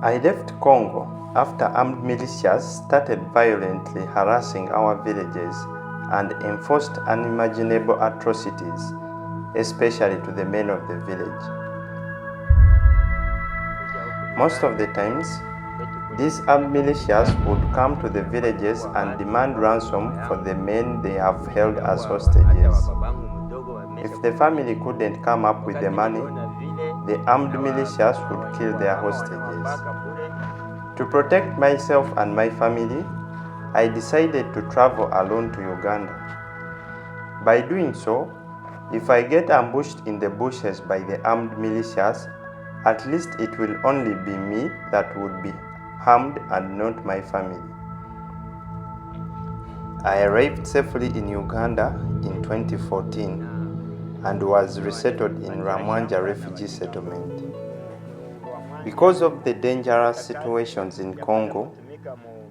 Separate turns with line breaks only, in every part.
I left Congo after armed militias started violently harassing our villages and enforced unimaginable atrocities, especially to the men of the village. Most of the times, these armed militias would come to the villages and demand ransom for the men they have held as hostages. If the family couldn't come up with the money, the armed militias would kill their hostages. To protect myself and my family, I decided to travel alone to Uganda. By doing so, if I get ambushed in the bushes by the armed militias, at least it will only be me that would be harmed and not my family. I arrived safely in Uganda in 2014 and was resettled in Ramwanja refugee settlement. Because of the dangerous situations in Congo,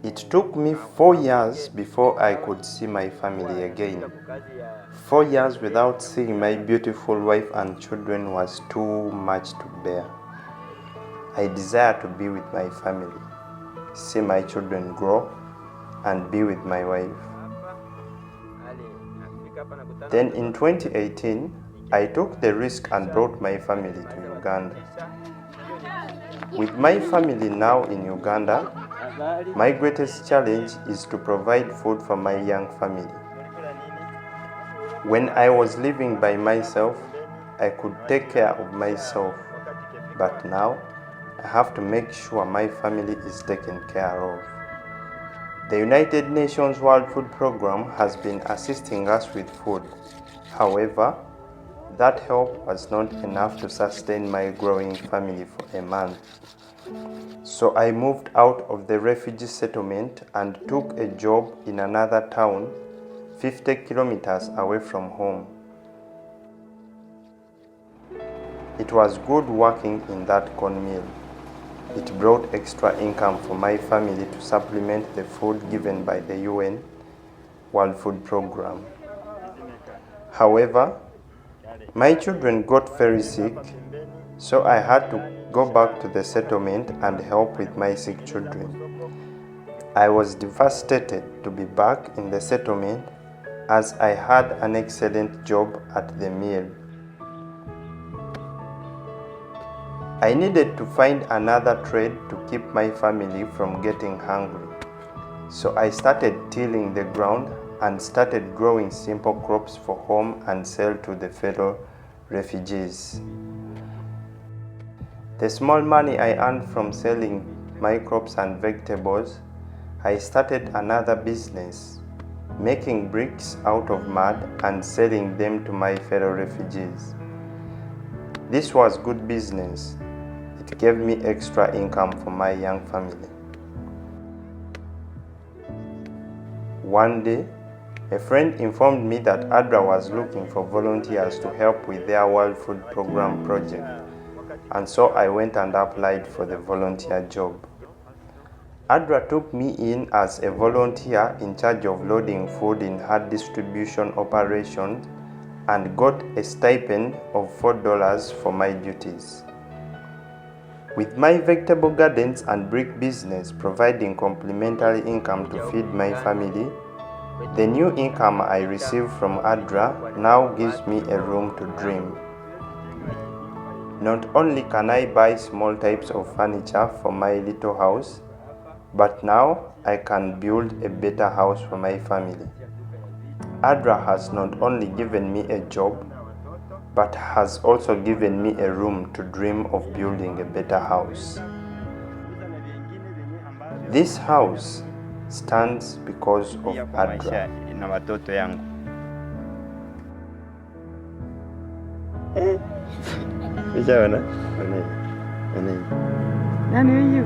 it took me 4 years before I could see my family again. 4 years without seeing my beautiful wife and children was too much to bear. I desire to be with my family, see my children grow, and be with my wife. Then in 2018, I took the risk and brought my family to Uganda. With my family now in Uganda, my greatest challenge is to provide food for my young family. When I was living by myself, I could take care of myself, but now I have to make sure my family is taken care of. The United Nations World Food Programme has been assisting us with food. However, that help was not enough to sustain my growing family for a month. So I moved out of the refugee settlement and took a job in another town, 50 kilometers away from home. It was good working in that corn mill. It brought extra income for my family to supplement the food given by the UN World Food Programme. However, my children got very sick, so I had to go back to the settlement and help with my sick children. I was devastated to be back in the settlement as I had an excellent job at the mill. I needed to find another trade to keep my family from getting hungry. So I started tilling the ground and started growing simple crops for home and sell to the fellow refugees. The small money I earned from selling my crops and vegetables, I started another business, making bricks out of mud and selling them to my fellow refugees. This was good business. It gave me extra income for my young family. One day, a friend informed me that ADRA was looking for volunteers to help with their World Food Programme project, and so I went and applied for the volunteer job. ADRA took me in as a volunteer in charge of loading food in hard distribution operations and got a stipend of $4 for my duties. With my vegetable gardens and brick business providing complementary income to feed my family, the new income I receive from ADRA now gives me a room to dream. Not only can I buy small types of furniture for my little house, but now I can build a better house for my family. ADRA has not only given me a job, but has also given me a room to dream of building a better house. This house stands because of ADRA.
Na watoto yangu. Nani huyu?